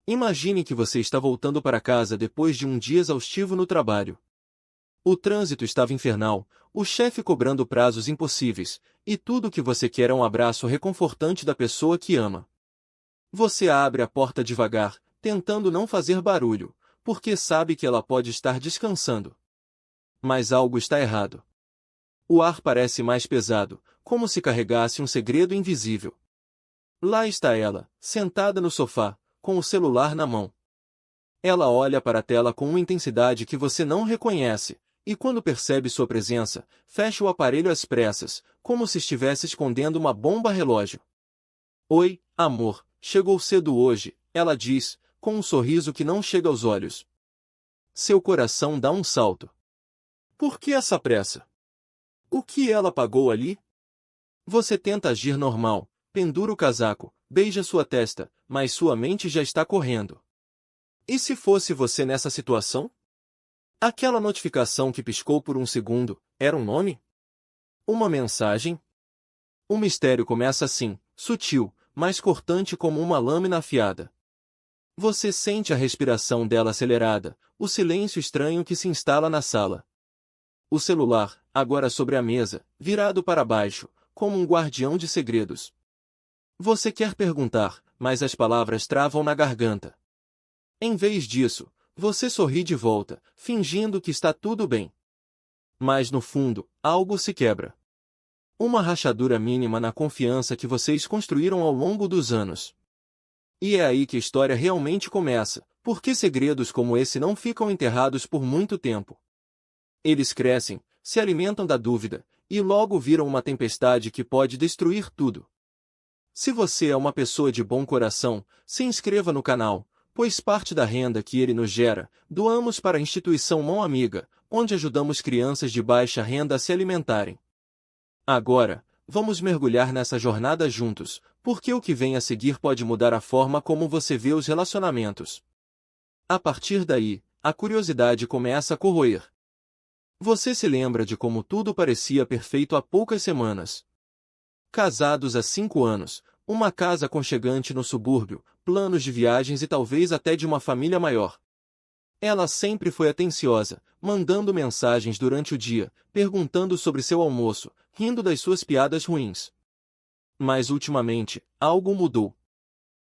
Imagine que você está voltando para casa depois de um dia exaustivo no trabalho. O trânsito estava infernal, o chefe cobrando prazos impossíveis, e tudo o que você quer é um abraço reconfortante da pessoa que ama. Você abre a porta devagar, tentando não fazer barulho, porque sabe que ela pode estar descansando. Mas algo está errado. O ar parece mais pesado, como se carregasse um segredo invisível. Lá está ela, sentada no sofá, com o celular na mão. Ela olha para a tela com uma intensidade que você não reconhece, e quando percebe sua presença, fecha o aparelho às pressas, como se estivesse escondendo uma bomba relógio. Oi, amor, chegou cedo hoje, ela diz, com um sorriso que não chega aos olhos. Seu coração dá um salto. Por que essa pressa? O que ela pagou ali? Você tenta agir normal, pendura o casaco, beija sua testa, mas sua mente já está correndo. E se fosse você nessa situação? Aquela notificação que piscou por um segundo, era um nome? Uma mensagem? O mistério começa assim, sutil, mas cortante como uma lâmina afiada. Você sente a respiração dela acelerada, o silêncio estranho que se instala na sala. O celular, agora sobre a mesa, virado para baixo, como um guardião de segredos. Você quer perguntar, mas as palavras travam na garganta. Em vez disso, você sorri de volta, fingindo que está tudo bem. Mas no fundo, algo se quebra. Uma rachadura mínima na confiança que vocês construíram ao longo dos anos. E é aí que a história realmente começa, porque segredos como esse não ficam enterrados por muito tempo. Eles crescem, se alimentam da dúvida, e logo viram uma tempestade que pode destruir tudo. Se você é uma pessoa de bom coração, se inscreva no canal, pois parte da renda que ele nos gera, doamos para a instituição Mão Amiga, onde ajudamos crianças de baixa renda a se alimentarem. Agora, vamos mergulhar nessa jornada juntos, porque o que vem a seguir pode mudar a forma como você vê os relacionamentos. A partir daí, a curiosidade começa a corroer. Você se lembra de como tudo parecia perfeito há poucas semanas. Casados há 5 anos, uma casa aconchegante no subúrbio, planos de viagens e talvez até de uma família maior. Ela sempre foi atenciosa, mandando mensagens durante o dia, perguntando sobre seu almoço, rindo das suas piadas ruins. Mas ultimamente, algo mudou.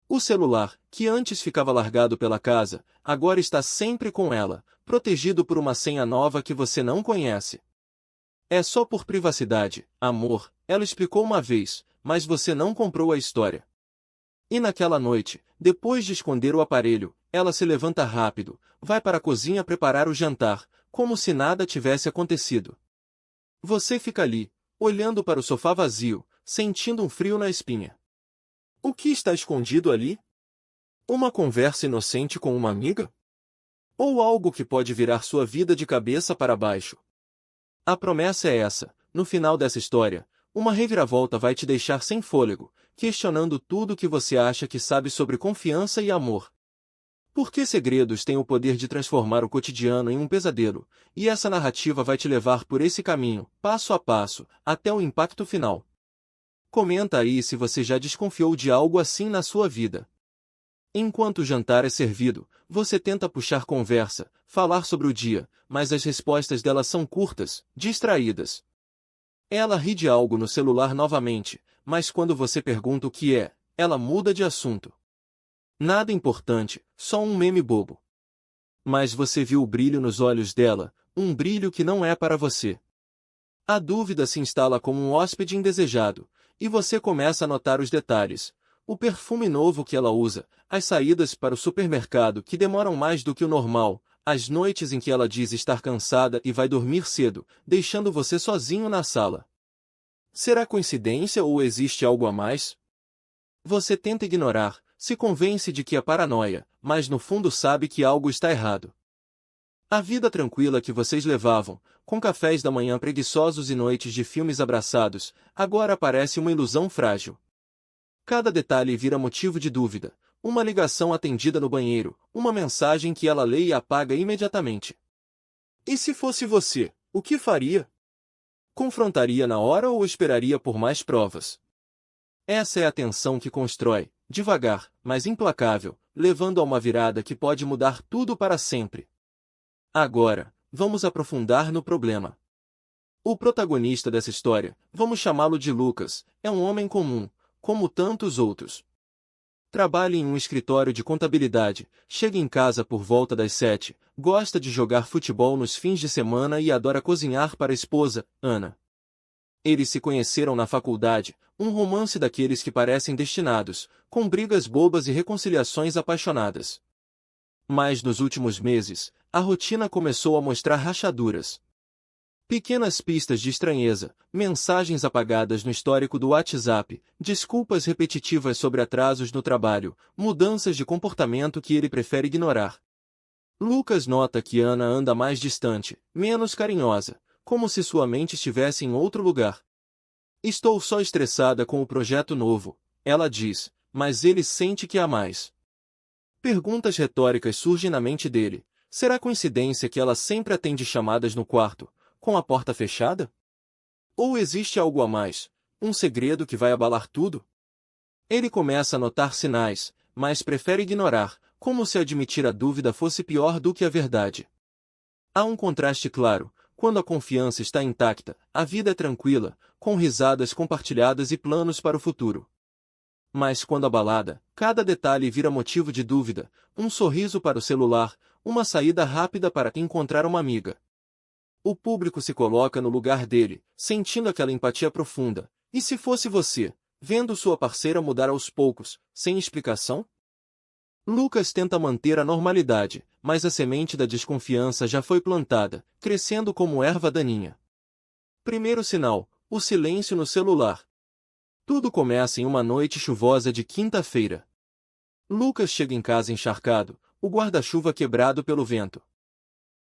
O celular, que antes ficava largado pela casa, agora está sempre com ela, protegido por uma senha nova que você não conhece. É só por privacidade, amor, ela explicou uma vez, mas você não comprou a história. E naquela noite, depois de esconder o aparelho, ela se levanta rápido, vai para a cozinha preparar o jantar, como se nada tivesse acontecido. Você fica ali, olhando para o sofá vazio, sentindo um frio na espinha. O que está escondido ali? Uma conversa inocente com uma amiga? Ou algo que pode virar sua vida de cabeça para baixo? A promessa é essa, no final dessa história, uma reviravolta vai te deixar sem fôlego, questionando tudo o que você acha que sabe sobre confiança e amor. Porque segredos têm o poder de transformar o cotidiano em um pesadelo, e essa narrativa vai te levar por esse caminho, passo a passo, até o impacto final. Comenta aí se você já desconfiou de algo assim na sua vida. Enquanto o jantar é servido, você tenta puxar conversa, falar sobre o dia, mas as respostas dela são curtas, distraídas. Ela ri de algo no celular novamente, mas quando você pergunta o que é, ela muda de assunto. Nada importante, só um meme bobo. Mas você viu o brilho nos olhos dela, um brilho que não é para você. A dúvida se instala como um hóspede indesejado, e você começa a notar os detalhes. O perfume novo que ela usa, as saídas para o supermercado que demoram mais do que o normal, as noites em que ela diz estar cansada e vai dormir cedo, deixando você sozinho na sala. Será coincidência ou existe algo a mais? Você tenta ignorar, se convence de que é paranoia, mas no fundo sabe que algo está errado. A vida tranquila que vocês levavam, com cafés da manhã preguiçosos e noites de filmes abraçados, agora parece uma ilusão frágil. Cada detalhe vira motivo de dúvida, uma ligação atendida no banheiro, uma mensagem que ela lê e apaga imediatamente. E se fosse você, o que faria? Confrontaria na hora ou esperaria por mais provas? Essa é a tensão que constrói, devagar, mas implacável, levando a uma virada que pode mudar tudo para sempre. Agora, vamos aprofundar no problema. O protagonista dessa história, vamos chamá-lo de Lucas, é um homem comum, como tantos outros. Trabalha em um escritório de contabilidade, chega em casa por volta das 7, gosta de jogar futebol nos fins de semana e adora cozinhar para a esposa, Ana. Eles se conheceram na faculdade, um romance daqueles que parecem destinados, com brigas bobas e reconciliações apaixonadas. Mas nos últimos meses, a rotina começou a mostrar rachaduras. Pequenas pistas de estranheza, mensagens apagadas no histórico do WhatsApp, desculpas repetitivas sobre atrasos no trabalho, mudanças de comportamento que ele prefere ignorar. Lucas nota que Ana anda mais distante, menos carinhosa, como se sua mente estivesse em outro lugar. Estou só estressada com o projeto novo, ela diz, mas ele sente que há mais. Perguntas retóricas surgem na mente dele. Será coincidência que ela sempre atende chamadas no quarto, com a porta fechada? Ou existe algo a mais, um segredo que vai abalar tudo? Ele começa a notar sinais, mas prefere ignorar, como se admitir a dúvida fosse pior do que a verdade. Há um contraste claro. Quando a confiança está intacta, a vida é tranquila, com risadas compartilhadas e planos para o futuro. Mas quando abalada, cada detalhe vira motivo de dúvida, um sorriso para o celular, uma saída rápida para encontrar uma amiga. O público se coloca no lugar dele, sentindo aquela empatia profunda. E se fosse você, vendo sua parceira mudar aos poucos, sem explicação? Lucas tenta manter a normalidade, mas a semente da desconfiança já foi plantada, crescendo como erva daninha. Primeiro sinal, o silêncio no celular. Tudo começa em uma noite chuvosa de quinta-feira. Lucas chega em casa encharcado, o guarda-chuva quebrado pelo vento.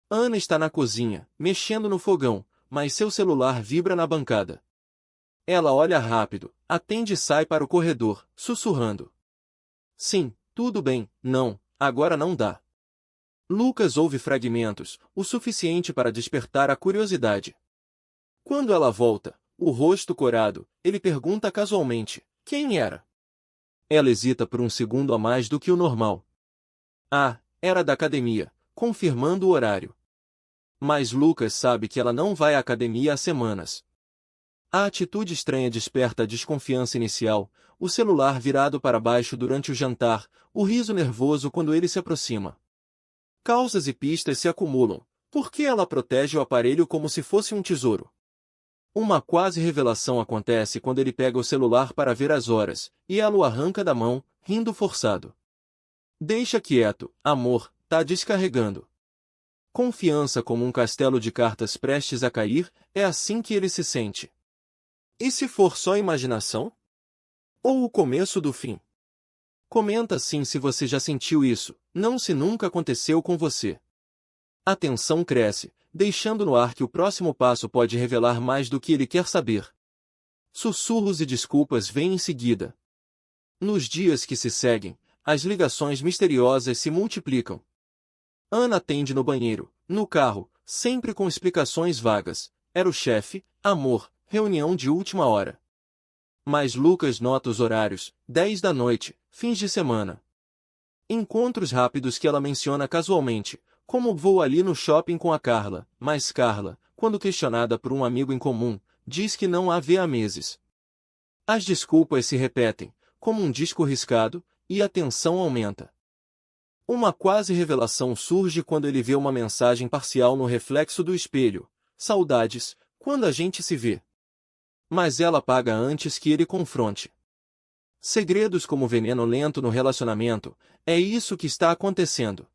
Ana está na cozinha, mexendo no fogão, mas seu celular vibra na bancada. Ela olha rápido, atende e sai para o corredor, sussurrando. Sim, tudo bem, não, agora não dá. Lucas ouve fragmentos, o suficiente para despertar a curiosidade. Quando ela volta, o rosto corado, ele pergunta casualmente, quem era? Ela hesita por um segundo a mais do que o normal. Ah, era da academia, confirmando o horário. Mas Lucas sabe que ela não vai à academia há semanas. A atitude estranha desperta a desconfiança inicial, o celular virado para baixo durante o jantar, o riso nervoso quando ele se aproxima. Causas e pistas se acumulam. Por que ela protege o aparelho como se fosse um tesouro? Uma quase revelação acontece quando ele pega o celular para ver as horas, e ela o arranca da mão, rindo forçado. Deixa quieto, amor, tá descarregando. Confiança como um castelo de cartas prestes a cair, é assim que ele se sente. E se for só imaginação? Ou o começo do fim? Comenta sim se você já sentiu isso, não se nunca aconteceu com você. A tensão cresce, deixando no ar que o próximo passo pode revelar mais do que ele quer saber. Sussurros e desculpas vêm em seguida. Nos dias que se seguem, as ligações misteriosas se multiplicam. Ana atende no banheiro, no carro, sempre com explicações vagas. Era o chefe, amor, reunião de última hora. Mas Lucas nota os horários, 10 da noite, fins de semana. Encontros rápidos que ela menciona casualmente, como vou ali no shopping com a Carla, mas Carla, quando questionada por um amigo em comum, diz que não a vê há meses. As desculpas se repetem, como um disco riscado, e a tensão aumenta. Uma quase revelação surge quando ele vê uma mensagem parcial no reflexo do espelho. Saudades, quando a gente se vê. Mas ela apaga antes que ele confronte. Segredos como veneno lento no relacionamento, é isso que está acontecendo.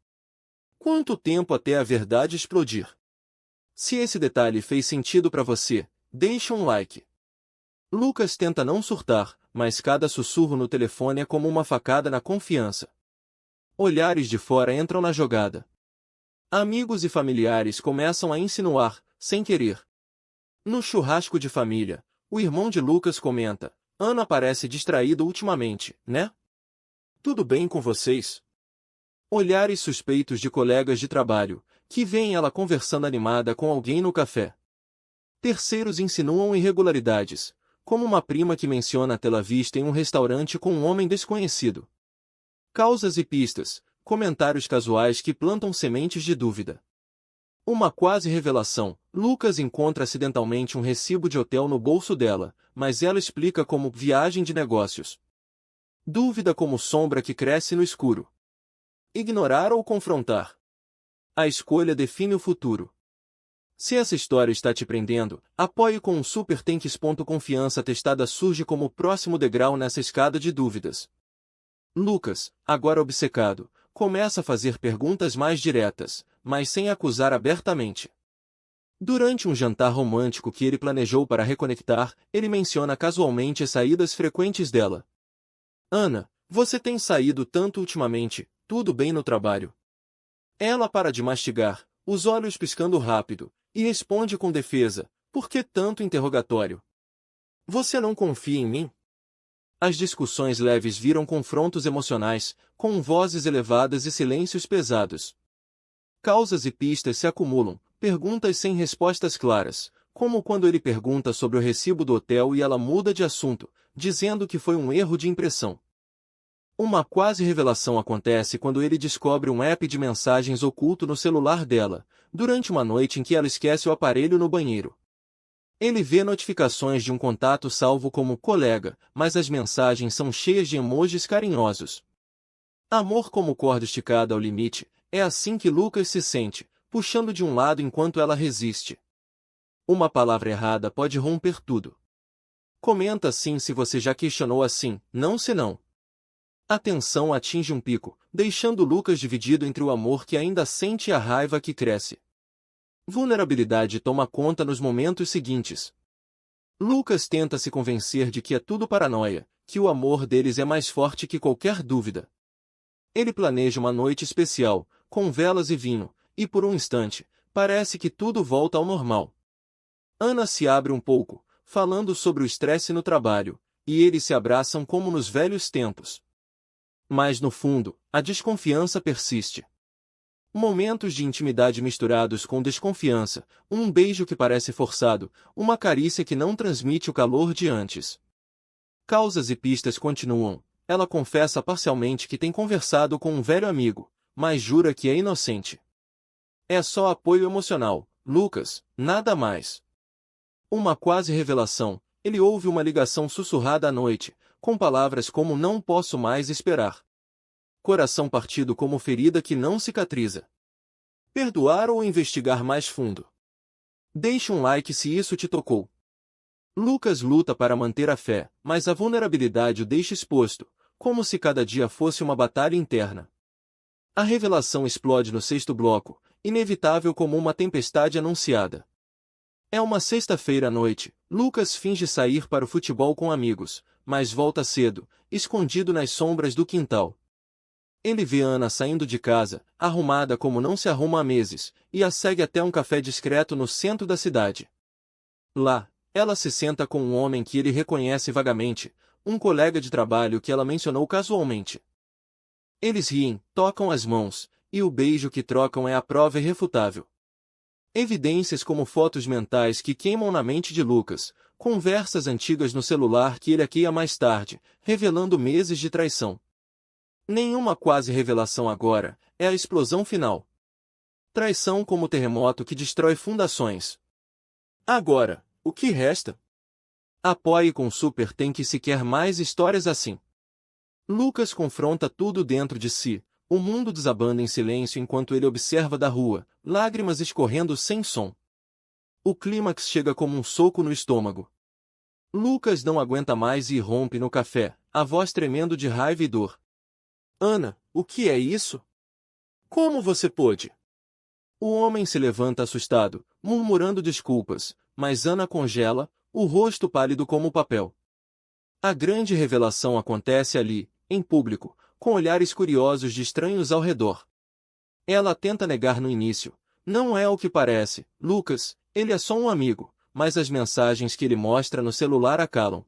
Quanto tempo até a verdade explodir? Se esse detalhe fez sentido para você, deixe um like. Lucas tenta não surtar, mas cada sussurro no telefone é como uma facada na confiança. Olhares de fora entram na jogada. Amigos e familiares começam a insinuar, sem querer. No churrasco de família, o irmão de Lucas comenta, Ana parece distraída ultimamente, né? Tudo bem com vocês? Olhares suspeitos de colegas de trabalho, que veem ela conversando animada com alguém no café. Terceiros insinuam irregularidades, como uma prima que menciona tê-la vista em um restaurante com um homem desconhecido. Causas e pistas, comentários casuais que plantam sementes de dúvida. Uma quase revelação, Lucas encontra acidentalmente um recibo de hotel no bolso dela, mas ela explica como viagem de negócios. Dúvida como sombra que cresce no escuro. Ignorar ou confrontar? A escolha define o futuro. Se essa história está te prendendo, apoie com um Super Tanks. Confiança testada surge como o próximo degrau nessa escada de dúvidas. Lucas, agora obcecado, começa a fazer perguntas mais diretas, mas sem acusar abertamente. Durante um jantar romântico que ele planejou para reconectar, ele menciona casualmente as saídas frequentes dela. Ana, você tem saído tanto ultimamente, tudo bem no trabalho? Ela para de mastigar, os olhos piscando rápido, e responde com defesa, por que tanto interrogatório? Você não confia em mim? As discussões leves viram confrontos emocionais, com vozes elevadas e silêncios pesados. Causas e pistas se acumulam, perguntas sem respostas claras, como quando ele pergunta sobre o recibo do hotel e ela muda de assunto, dizendo que foi um erro de impressão. Uma quase revelação acontece quando ele descobre um app de mensagens oculto no celular dela, durante uma noite em que ela esquece o aparelho no banheiro. Ele vê notificações de um contato salvo como colega, mas as mensagens são cheias de emojis carinhosos. Amor como corda esticada ao limite, é assim que Lucas se sente, puxando de um lado enquanto ela resiste. Uma palavra errada pode romper tudo. Comenta assim se você já questionou assim, não se não. A tensão atinge um pico, deixando Lucas dividido entre o amor que ainda sente e a raiva que cresce. Vulnerabilidade toma conta nos momentos seguintes. Lucas tenta se convencer de que é tudo paranoia, que o amor deles é mais forte que qualquer dúvida. Ele planeja uma noite especial, com velas e vinho, e por um instante, parece que tudo volta ao normal. Ana se abre um pouco, falando sobre o estresse no trabalho, e eles se abraçam como nos velhos tempos. Mas no fundo, a desconfiança persiste. Momentos de intimidade misturados com desconfiança, um beijo que parece forçado, uma carícia que não transmite o calor de antes. Causas e pistas continuam. Ela confessa parcialmente que tem conversado com um velho amigo, mas jura que é inocente. É só apoio emocional, Lucas, nada mais. Uma quase revelação, ele ouve uma ligação sussurrada à noite, com palavras como não posso mais esperar. Coração partido como ferida que não cicatriza. Perdoar ou investigar mais fundo? Deixe um like se isso te tocou. Lucas luta para manter a fé, mas a vulnerabilidade o deixa exposto, como se cada dia fosse uma batalha interna. A revelação explode no sexto bloco, inevitável como uma tempestade anunciada. É uma sexta-feira à noite, Lucas finge sair para o futebol com amigos, mas volta cedo, escondido nas sombras do quintal. Ele vê Ana saindo de casa, arrumada como não se arruma há meses, e a segue até um café discreto no centro da cidade. Lá, ela se senta com um homem que ele reconhece vagamente, um colega de trabalho que ela mencionou casualmente. Eles riem, tocam as mãos, e o beijo que trocam é a prova irrefutável. Evidências como fotos mentais que queimam na mente de Lucas, conversas antigas no celular que ele hackeia mais tarde, revelando meses de traição. Nenhuma quase revelação agora, é a explosão final. Traição como terremoto que destrói fundações. Agora, o que resta? Apoie com Super Tank se quer mais histórias assim. Lucas confronta tudo dentro de si, o mundo desabando em silêncio enquanto ele observa da rua, lágrimas escorrendo sem som. O clímax chega como um soco no estômago. Lucas não aguenta mais e irrompe no café, a voz tremendo de raiva e dor. Ana, o que é isso? Como você pôde? O homem se levanta assustado, murmurando desculpas, mas Ana congela, o rosto pálido como papel. A grande revelação acontece ali, em público, com olhares curiosos de estranhos ao redor. Ela tenta negar no início. Não é o que parece, Lucas, ele é só um amigo, mas as mensagens que ele mostra no celular a calam.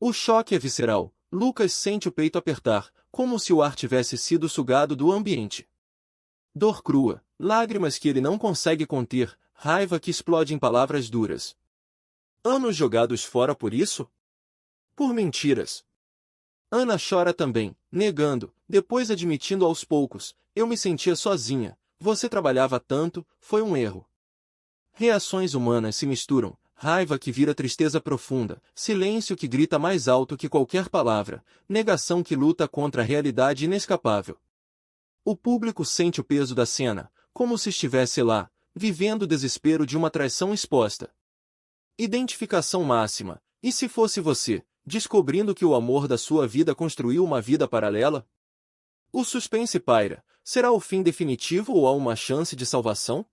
O choque é visceral. Lucas sente o peito apertar, como se o ar tivesse sido sugado do ambiente. Dor crua, lágrimas que ele não consegue conter, raiva que explode em palavras duras. Anos jogados fora por isso? Por mentiras. Ana chora também, negando, depois admitindo aos poucos, eu me sentia sozinha, você trabalhava tanto, foi um erro. Reações humanas se misturam, raiva que vira tristeza profunda, silêncio que grita mais alto que qualquer palavra, negação que luta contra a realidade inescapável. O público sente o peso da cena, como se estivesse lá, vivendo o desespero de uma traição exposta. Identificação máxima. E se fosse você, descobrindo que o amor da sua vida construiu uma vida paralela? O suspense paira. Será o fim definitivo ou há uma chance de salvação?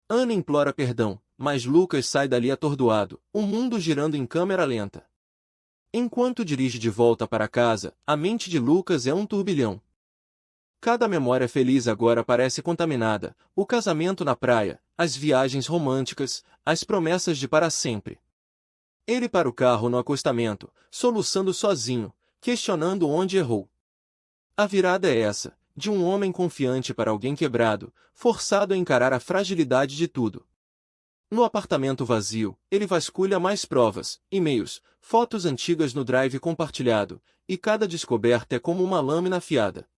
Ana implora perdão, mas Lucas sai dali atordoado, o mundo girando em câmera lenta. Enquanto dirige de volta para casa, a mente de Lucas é um turbilhão. Cada memória feliz agora parece contaminada, o casamento na praia, as viagens românticas, as promessas de para sempre. Ele para o carro no acostamento, soluçando sozinho, questionando onde errou. A virada é essa, de um homem confiante para alguém quebrado, forçado a encarar a fragilidade de tudo. No apartamento vazio, ele vasculha mais provas, e-mails, fotos antigas no drive compartilhado, e cada descoberta é como uma lâmina afiada.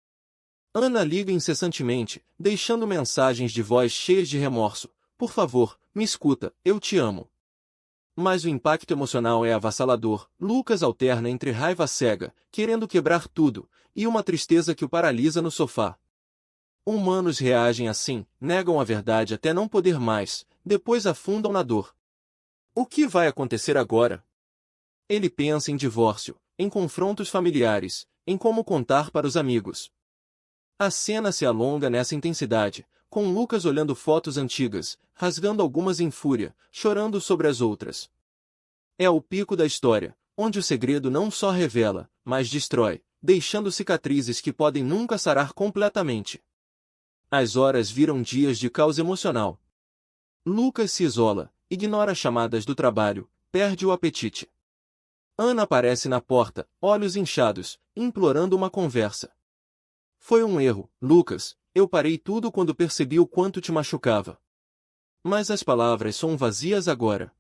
Ana liga incessantemente, deixando mensagens de voz cheias de remorso. Por favor, me escuta, eu te amo. Mas o impacto emocional é avassalador. Lucas alterna entre raiva cega, querendo quebrar tudo, e uma tristeza que o paralisa no sofá. Humanos reagem assim, negam a verdade até não poder mais, depois afundam na dor. O que vai acontecer agora? Ele pensa em divórcio, em confrontos familiares, em como contar para os amigos. A cena se alonga nessa intensidade, com Lucas olhando fotos antigas, rasgando algumas em fúria, chorando sobre as outras. É o pico da história, onde o segredo não só revela, mas destrói, deixando cicatrizes que podem nunca sarar completamente. As horas viram dias de caos emocional. Lucas se isola, ignora as chamadas do trabalho, perde o apetite. Ana aparece na porta, olhos inchados, implorando uma conversa. Foi um erro, Lucas, eu parei tudo quando percebi o quanto te machucava. Mas as palavras são vazias agora.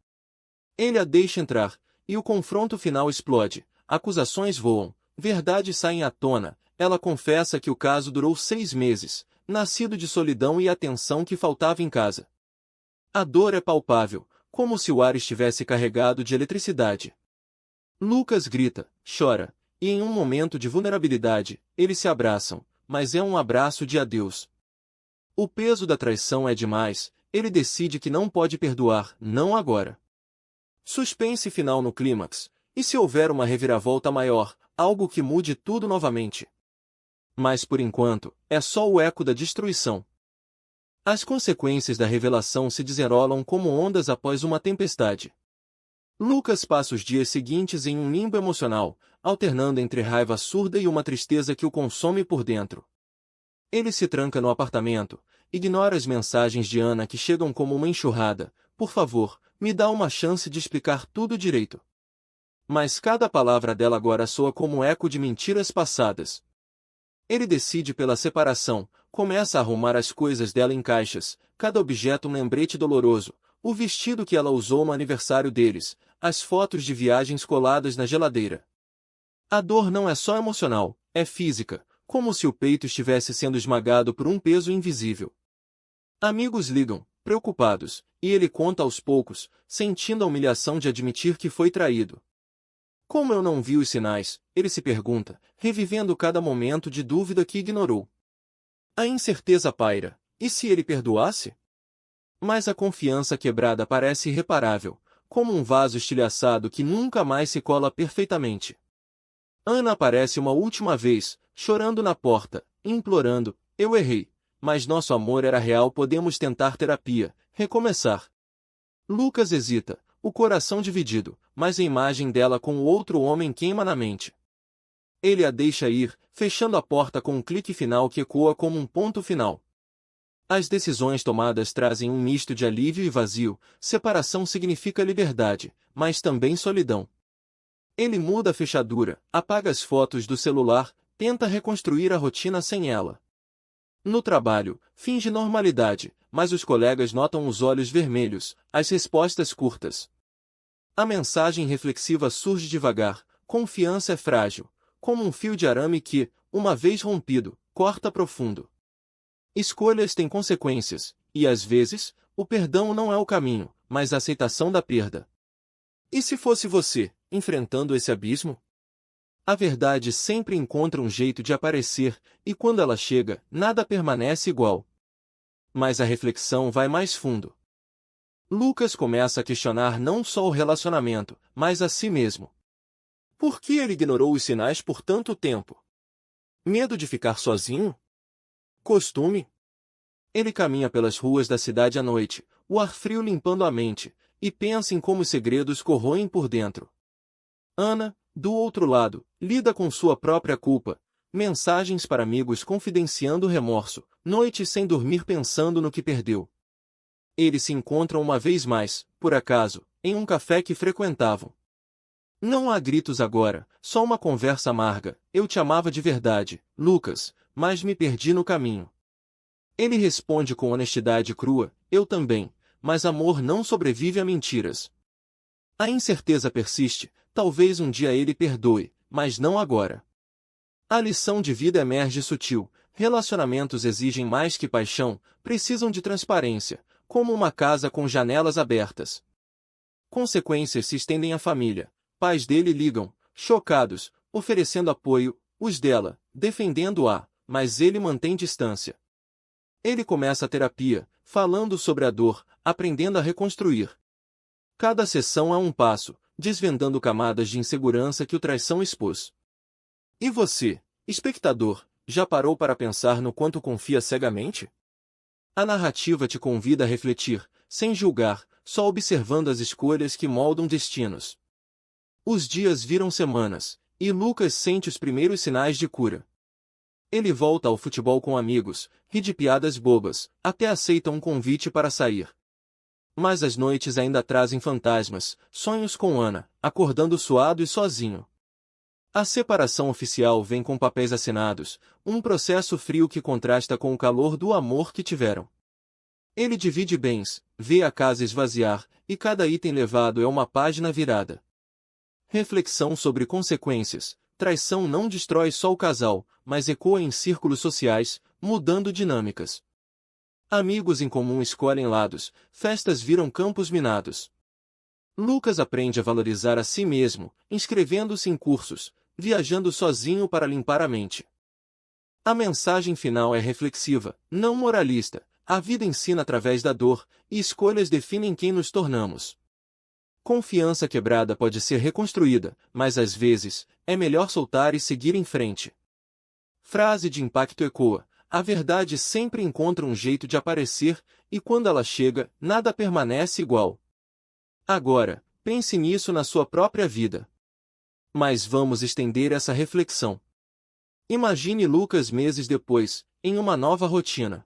Ele a deixa entrar, e o confronto final explode, acusações voam, verdades saem à tona, ela confessa que o caso durou 6 meses, nascido de solidão e atenção que faltava em casa. A dor é palpável, como se o ar estivesse carregado de eletricidade. Lucas grita, chora, e em um momento de vulnerabilidade, eles se abraçam, mas é um abraço de adeus. O peso da traição é demais, ele decide que não pode perdoar, não agora. Suspense final no clímax, e se houver uma reviravolta maior, algo que mude tudo novamente. Mas por enquanto, é só o eco da destruição. As consequências da revelação se desenrolam como ondas após uma tempestade. Lucas passa os dias seguintes em um limbo emocional, alternando entre raiva surda e uma tristeza que o consome por dentro. Ele se tranca no apartamento, ignora as mensagens de Ana que chegam como uma enxurrada. Por favor, me dá uma chance de explicar tudo direito. Mas cada palavra dela agora soa como eco de mentiras passadas. Ele decide pela separação, começa a arrumar as coisas dela em caixas, cada objeto um lembrete doloroso, o vestido que ela usou no aniversário deles, as fotos de viagens coladas na geladeira. A dor não é só emocional, é física, como se o peito estivesse sendo esmagado por um peso invisível. Amigos ligam, preocupados, e ele conta aos poucos, sentindo a humilhação de admitir que foi traído. Como eu não vi os sinais, ele se pergunta, revivendo cada momento de dúvida que ignorou. A incerteza paira, e se ele perdoasse? Mas a confiança quebrada parece irreparável, como um vaso estilhaçado que nunca mais se cola perfeitamente. Ana aparece uma última vez, chorando na porta, implorando, eu errei, mas nosso amor era real, podemos tentar terapia, recomeçar. Lucas hesita, o coração dividido, mas a imagem dela com o outro homem queima na mente. Ele a deixa ir, fechando a porta com um clique final que ecoa como um ponto final. As decisões tomadas trazem um misto de alívio e vazio, separação significa liberdade, mas também solidão. Ele muda a fechadura, apaga as fotos do celular, tenta reconstruir a rotina sem ela. No trabalho, finge normalidade, mas os colegas notam os olhos vermelhos, as respostas curtas. A mensagem reflexiva surge devagar, confiança é frágil, como um fio de arame que, uma vez rompido, corta profundo. Escolhas têm consequências, e às vezes, o perdão não é o caminho, mas a aceitação da perda. E se fosse você, enfrentando esse abismo? A verdade sempre encontra um jeito de aparecer, e quando ela chega, nada permanece igual. Mas a reflexão vai mais fundo. Lucas começa a questionar não só o relacionamento, mas a si mesmo. Por que ele ignorou os sinais por tanto tempo? Medo de ficar sozinho? Costume? Ele caminha pelas ruas da cidade à noite, o ar frio limpando a mente, e pensa em como os segredos corroem por dentro. Ana, do outro lado, lida com sua própria culpa, mensagens para amigos confidenciando o remorso, noites sem dormir pensando no que perdeu. Eles se encontram uma vez mais, por acaso, em um café que frequentavam. Não há gritos agora, só uma conversa amarga. Eu te amava de verdade, Lucas, mas me perdi no caminho. Ele responde com honestidade crua, eu também, mas amor não sobrevive a mentiras. A incerteza persiste, talvez um dia ele perdoe, mas não agora. A lição de vida emerge sutil, relacionamentos exigem mais que paixão, precisam de transparência, como uma casa com janelas abertas. Consequências se estendem à família. Pais dele ligam, chocados, oferecendo apoio, os dela, defendendo-a, mas ele mantém distância. Ele começa a terapia, falando sobre a dor, aprendendo a reconstruir. Cada sessão é um passo, desvendando camadas de insegurança que o traição expôs. E você, espectador, já parou para pensar no quanto confia cegamente? A narrativa te convida a refletir, sem julgar, só observando as escolhas que moldam destinos. Os dias viram semanas, e Lucas sente os primeiros sinais de cura. Ele volta ao futebol com amigos, ri de piadas bobas, até aceita um convite para sair. Mas as noites ainda trazem fantasmas, sonhos com Ana, acordando suado e sozinho. A separação oficial vem com papéis assinados, um processo frio que contrasta com o calor do amor que tiveram. Ele divide bens, vê a casa esvaziar, e cada item levado é uma página virada. Reflexão sobre consequências. Traição não destrói só o casal, mas ecoa em círculos sociais, mudando dinâmicas. Amigos em comum escolhem lados, festas viram campos minados. Lucas aprende a valorizar a si mesmo, inscrevendo-se em cursos, viajando sozinho para limpar a mente. A mensagem final é reflexiva, não moralista. A vida ensina através da dor, e escolhas definem quem nos tornamos. Confiança quebrada pode ser reconstruída, mas às vezes, é melhor soltar e seguir em frente. Frase de impacto ecoa: a verdade sempre encontra um jeito de aparecer, e quando ela chega, nada permanece igual. Agora, pense nisso na sua própria vida. Mas vamos estender essa reflexão. Imagine Lucas meses depois, em uma nova rotina.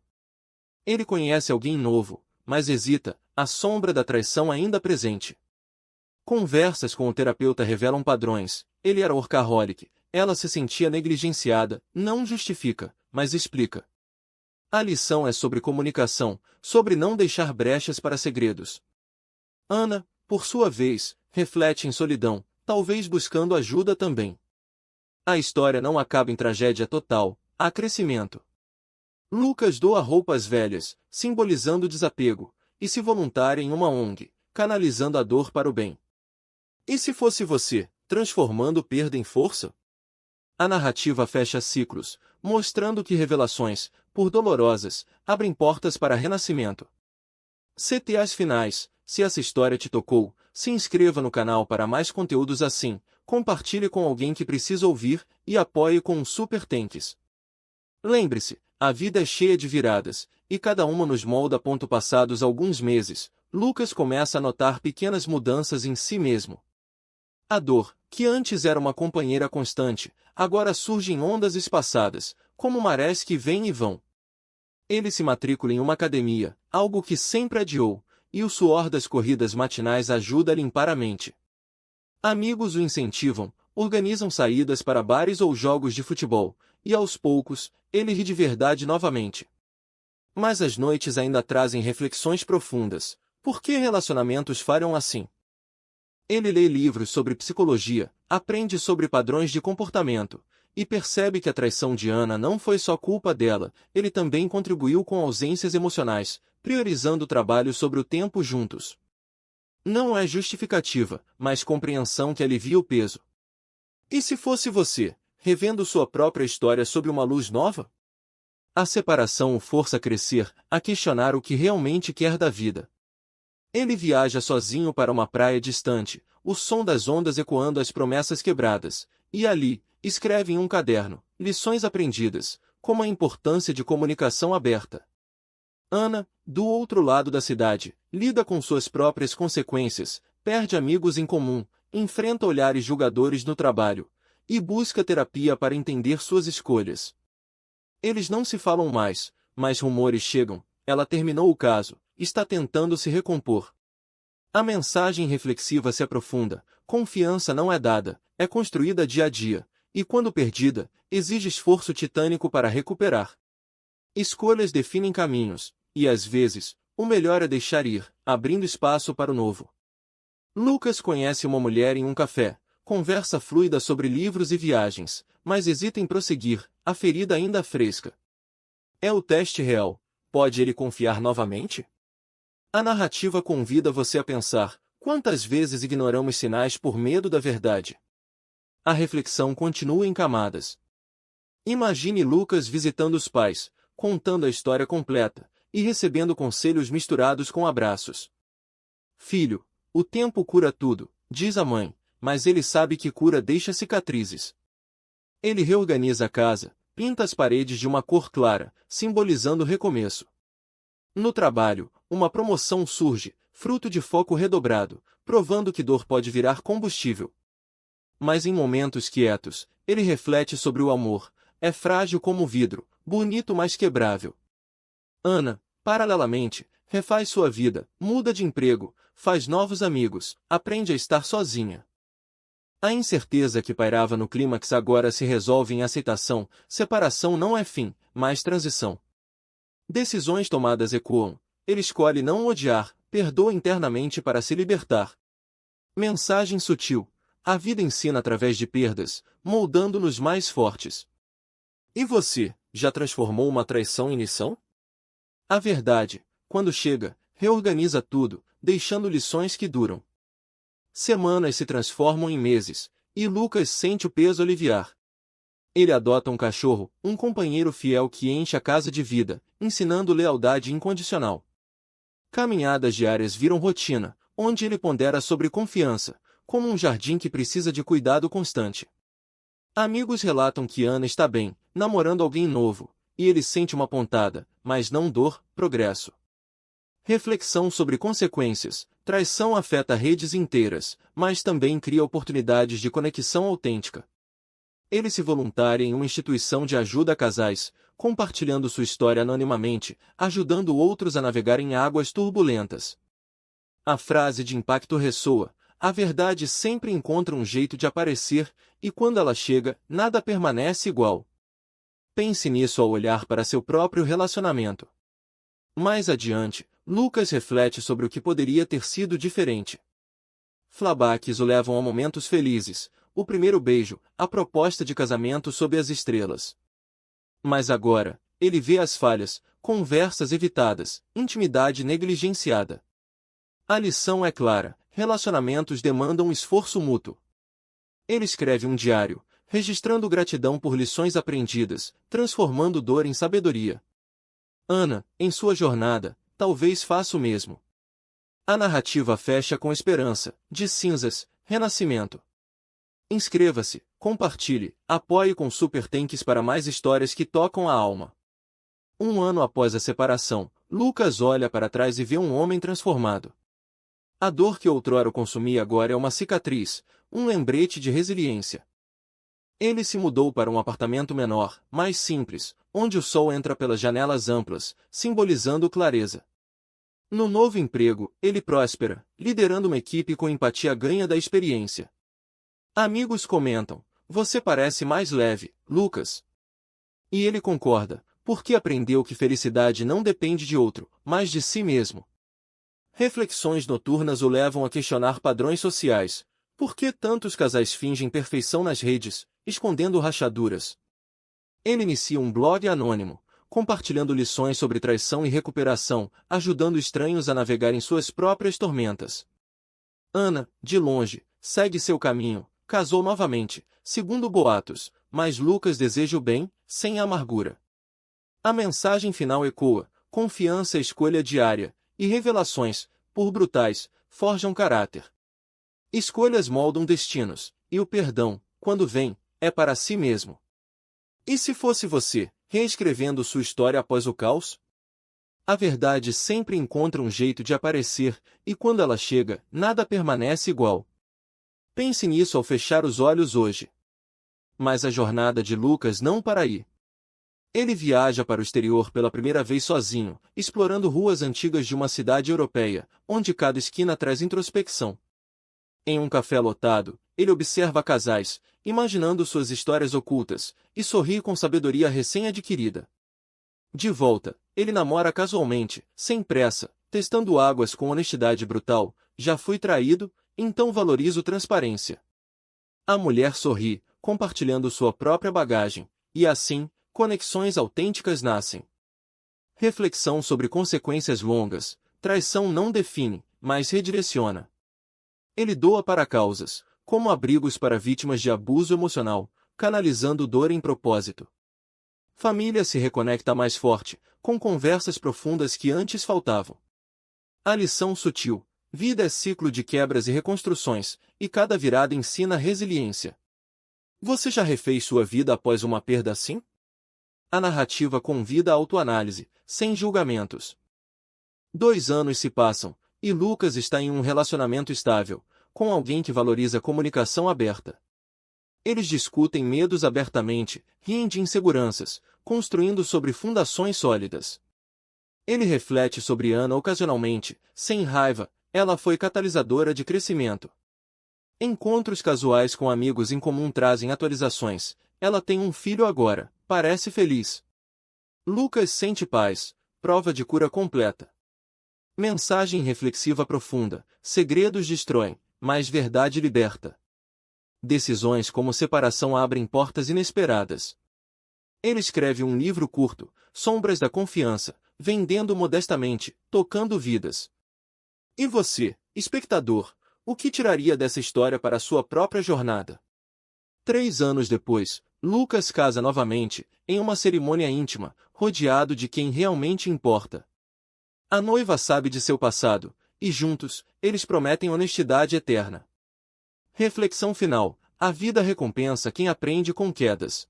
Ele conhece alguém novo, mas hesita, a sombra da traição ainda presente. Conversas com o terapeuta revelam padrões. Ele era workaholic, ela se sentia negligenciada, não justifica, mas explica. A lição é sobre comunicação, sobre não deixar brechas para segredos. Ana, por sua vez, reflete em solidão, talvez buscando ajuda também. A história não acaba em tragédia total, há crescimento. Lucas doa roupas velhas, simbolizando desapego, e se voluntária em uma ONG, canalizando a dor para o bem. E se fosse você, transformando perda em força? A narrativa fecha ciclos, mostrando que revelações, por dolorosas, abrem portas para renascimento. CTAs finais. Se essa história te tocou, se inscreva no canal para mais conteúdos assim, compartilhe com alguém que precisa ouvir, e apoie com um super thanks. Lembre-se, a vida é cheia de viradas, e cada uma nos molda. Passados alguns meses, Lucas começa a notar pequenas mudanças em si mesmo. A dor, que antes era uma companheira constante, agora surge em ondas espaçadas, como marés que vêm e vão. Ele se matricula em uma academia, algo que sempre adiou, e o suor das corridas matinais ajuda a limpar a mente. Amigos o incentivam, organizam saídas para bares ou jogos de futebol, e aos poucos, ele ri de verdade novamente. Mas as noites ainda trazem reflexões profundas. Por que relacionamentos falham assim? Ele lê livros sobre psicologia, aprende sobre padrões de comportamento, e percebe que a traição de Ana não foi só culpa dela, ele também contribuiu com ausências emocionais, priorizando o trabalho sobre o tempo juntos. Não é justificativa, mas compreensão que alivia o peso. E se fosse você, revendo sua própria história sob uma luz nova? A separação o força a crescer, a questionar o que realmente quer da vida. Ele viaja sozinho para uma praia distante, o som das ondas ecoando as promessas quebradas, e ali, escreve em um caderno, lições aprendidas, como a importância de comunicação aberta. Ana, do outro lado da cidade, lida com suas próprias consequências, perde amigos em comum, enfrenta olhares julgadores no trabalho, e busca terapia para entender suas escolhas. Eles não se falam mais, mas rumores chegam, ela terminou o caso, está tentando se recompor. A mensagem reflexiva se aprofunda, confiança não é dada, é construída dia a dia, e quando perdida, exige esforço titânico para recuperar. Escolhas definem caminhos, e às vezes, o melhor é deixar ir, abrindo espaço para o novo. Lucas conhece uma mulher em um café, conversa fluida sobre livros e viagens, mas hesita em prosseguir, a ferida ainda fresca. É o teste real. Pode ele confiar novamente? A narrativa convida você a pensar, quantas vezes ignoramos sinais por medo da verdade? A reflexão continua em camadas. Imagine Lucas visitando os pais, contando a história completa, e recebendo conselhos misturados com abraços. Filho, o tempo cura tudo, diz a mãe, mas ele sabe que cura deixa cicatrizes. Ele reorganiza a casa, pinta as paredes de uma cor clara, simbolizando o recomeço. No trabalho, uma promoção surge, fruto de foco redobrado, provando que dor pode virar combustível. Mas em momentos quietos, ele reflete sobre o amor, é frágil como vidro, bonito mas quebrável. Ana, paralelamente, refaz sua vida, muda de emprego, faz novos amigos, aprende a estar sozinha. A incerteza que pairava no clímax agora se resolve em aceitação, separação não é fim, mas transição. Decisões tomadas ecoam, ele escolhe não odiar, perdoa internamente para se libertar. Mensagem sutil, a vida ensina através de perdas, moldando-nos mais fortes. E você, já transformou uma traição em lição? A verdade, quando chega, reorganiza tudo, deixando lições que duram. Semanas se transformam em meses, e Lucas sente o peso aliviar. Ele adota um cachorro, um companheiro fiel que enche a casa de vida, ensinando lealdade incondicional. Caminhadas diárias viram rotina, onde ele pondera sobre confiança, como um jardim que precisa de cuidado constante. Amigos relatam que Ana está bem, namorando alguém novo, e ele sente uma pontada, mas não dor, progresso. Reflexão sobre consequências. Traição afeta redes inteiras, mas também cria oportunidades de conexão autêntica. Ele se voluntaria em uma instituição de ajuda a casais, compartilhando sua história anonimamente, ajudando outros a navegar em águas turbulentas. A frase de impacto ressoa: a verdade sempre encontra um jeito de aparecer, e quando ela chega, nada permanece igual. Pense nisso ao olhar para seu próprio relacionamento. Mais adiante, Lucas reflete sobre o que poderia ter sido diferente. Flashbacks o levam a momentos felizes, o primeiro beijo, a proposta de casamento sob as estrelas. Mas agora, ele vê as falhas, conversas evitadas, intimidade negligenciada. A lição é clara, relacionamentos demandam um esforço mútuo. Ele escreve um diário, registrando gratidão por lições aprendidas, transformando dor em sabedoria. Ana, em sua jornada, talvez faça o mesmo. A narrativa fecha com esperança, de cinzas, renascimento. Inscreva-se, compartilhe, apoie com Super Tanks para mais histórias que tocam a alma. Um ano após a separação, Lucas olha para trás e vê um homem transformado. A dor que outrora o consumia agora é uma cicatriz, um lembrete de resiliência. Ele se mudou para um apartamento menor, mais simples, onde o sol entra pelas janelas amplas, simbolizando clareza. No novo emprego, ele próspera, liderando uma equipe com empatia ganha da experiência. Amigos comentam: você parece mais leve, Lucas. E ele concorda, porque aprendeu que felicidade não depende de outro, mas de si mesmo. Reflexões noturnas o levam a questionar padrões sociais. Por que tantos casais fingem perfeição nas redes, escondendo rachaduras? Ele inicia um blog anônimo, compartilhando lições sobre traição e recuperação, ajudando estranhos a navegar em suas próprias tormentas. Ana, de longe, segue seu caminho, casou novamente, segundo boatos, mas Lucas deseja o bem, sem amargura. A mensagem final ecoa: confiança é escolha diária, e revelações, por brutais, forjam caráter. Escolhas moldam destinos, e o perdão, quando vem, é para si mesmo. E se fosse você, reescrevendo sua história após o caos? A verdade sempre encontra um jeito de aparecer, e quando ela chega, nada permanece igual. Pense nisso ao fechar os olhos hoje. Mas a jornada de Lucas não para aí. Ele viaja para o exterior pela primeira vez sozinho, explorando ruas antigas de uma cidade europeia, onde cada esquina traz introspecção. Em um café lotado, ele observa casais, imaginando suas histórias ocultas, e sorri com sabedoria recém-adquirida. De volta, ele namora casualmente, sem pressa, testando águas com honestidade brutal. Já fui traído, então valorizo transparência. A mulher sorri, compartilhando sua própria bagagem, e assim, conexões autênticas nascem. Reflexão sobre consequências longas: traição não define, mas redireciona. Ele doa para causas, como abrigos para vítimas de abuso emocional, canalizando dor em propósito. Família se reconecta mais forte, com conversas profundas que antes faltavam. A lição sutil: vida é ciclo de quebras e reconstruções, e cada virada ensina resiliência. Você já refez sua vida após uma perda assim? A narrativa convida à autoanálise, sem julgamentos. 2 anos se passam, e Lucas está em um relacionamento estável, com alguém que valoriza a comunicação aberta. Eles discutem medos abertamente, riem de inseguranças, construindo sobre fundações sólidas. Ele reflete sobre Ana ocasionalmente, sem raiva, ela foi catalisadora de crescimento. Encontros casuais com amigos em comum trazem atualizações. Ela tem um filho agora, parece feliz. Lucas sente paz, prova de cura completa. Mensagem reflexiva profunda: segredos destroem, mas verdade liberta. Decisões como separação abrem portas inesperadas. Ele escreve um livro curto, Sombras da Confiança, vendendo modestamente, tocando vidas. E você, espectador, o que tiraria dessa história para a sua própria jornada? 3 anos depois, Lucas casa novamente, em uma cerimônia íntima, rodeado de quem realmente importa. A noiva sabe de seu passado, e juntos, eles prometem honestidade eterna. Reflexão final: a vida recompensa quem aprende com quedas.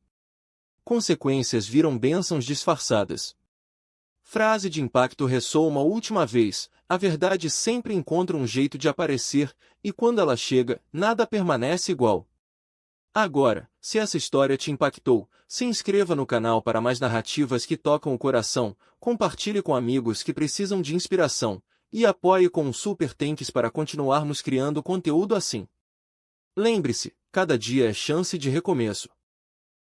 Consequências viram bênçãos disfarçadas. Frase de impacto ressoa uma última vez: a verdade sempre encontra um jeito de aparecer, e quando ela chega, nada permanece igual. Agora, se essa história te impactou, se inscreva no canal para mais narrativas que tocam o coração, compartilhe com amigos que precisam de inspiração, e apoie com um Super Thanks para continuarmos criando conteúdo assim. Lembre-se, cada dia é chance de recomeço.